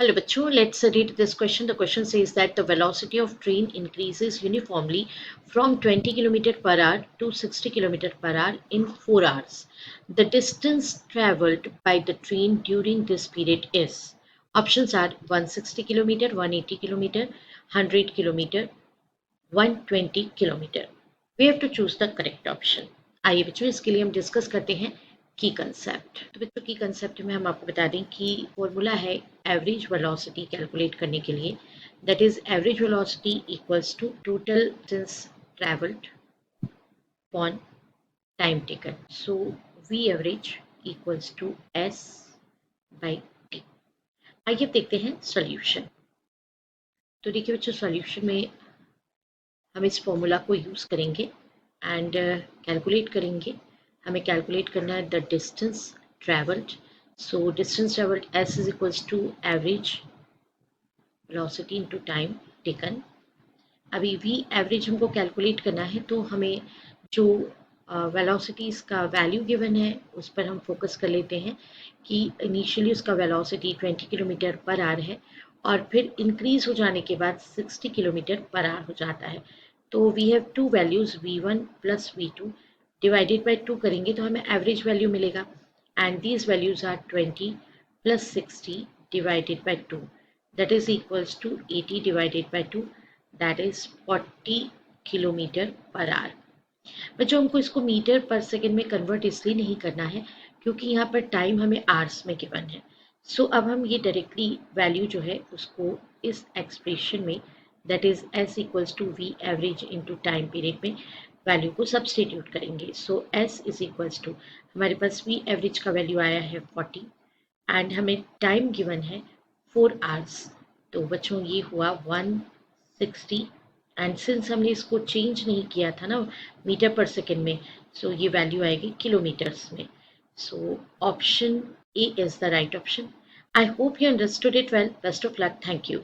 Hello, bachcho. Let's read this question. The question says that the velocity of train increases uniformly from 20 km per hour to 60 km per hour in 4 hours. The distance traveled by the train during this period is. Options are 160 km, 180 km, 100 km, 120 km. We have to choose the correct option. आइए बच्चों इसके लिए हम discuss करते हैं की concept. तो बच्चों की कंसेप्ट में हम आपको बता दें कि फॉर्मूला है एवरेज वेलोसिटी कैलकुलेट करने के लिए, that is average velocity equals to total distance travelled upon time taken. So v average equals to s by t. आइए अब देखते हैं सॉल्यूशन। तो देखिए बच्चों सॉल्यूशन में हम इस फॉर्मूला को यूज़ करेंगे एंड कैलकुलेट करेंगे। हमें कैलकुलेट करना है the distance travelled. So distance travelled s is equals to average velocity into time taken. अभी वी एवरेज हमको कैलकुलेट करना है तो हमें जो वेलोसिटीज़ का वैल्यू गिवन है उस पर हम फोकस कर लेते हैं कि इनिशियली उसका वेलोसिटी 20 किलोमीटर पर आवर है और फिर इंक्रीज हो जाने के बाद 60 किलोमीटर पर आवर हो जाता है। तो we have two values v1 plus v2 divided by 2 करेंगे तो हमें एवरेज वैल्यू मिलेगा and these values are 20 plus 60 divided by 2, that is equals to 80 divided by 2, that is 40 kilometre per hour. बच्चों हमको इसको मीटर पर सेकेंड में convert इसलिए नहीं करना है क्योंकि यहाँ पर टाइम हमें आवर्स में गिवन है। सो अब हम ये डायरेक्टली वैल्यू जो है उसको इस एक्सप्रेशन में that is s equals to v average into time period में वैल्यू को सब्सटीट्यूट करेंगे। So s is equals to हमारे पास वी एवरेज का वैल्यू आया है 40 एंड हमें टाइम गिवन है 4 आवर्स। तो बच्चों ये हुआ 160 एंड सिंस हमने इसको चेंज नहीं किया था ना मीटर पर सेकेंड में, सो ये वैल्यू आएगी किलोमीटर्स में। So option A is the right option. I hope you understood it well. Best of luck. Thank you.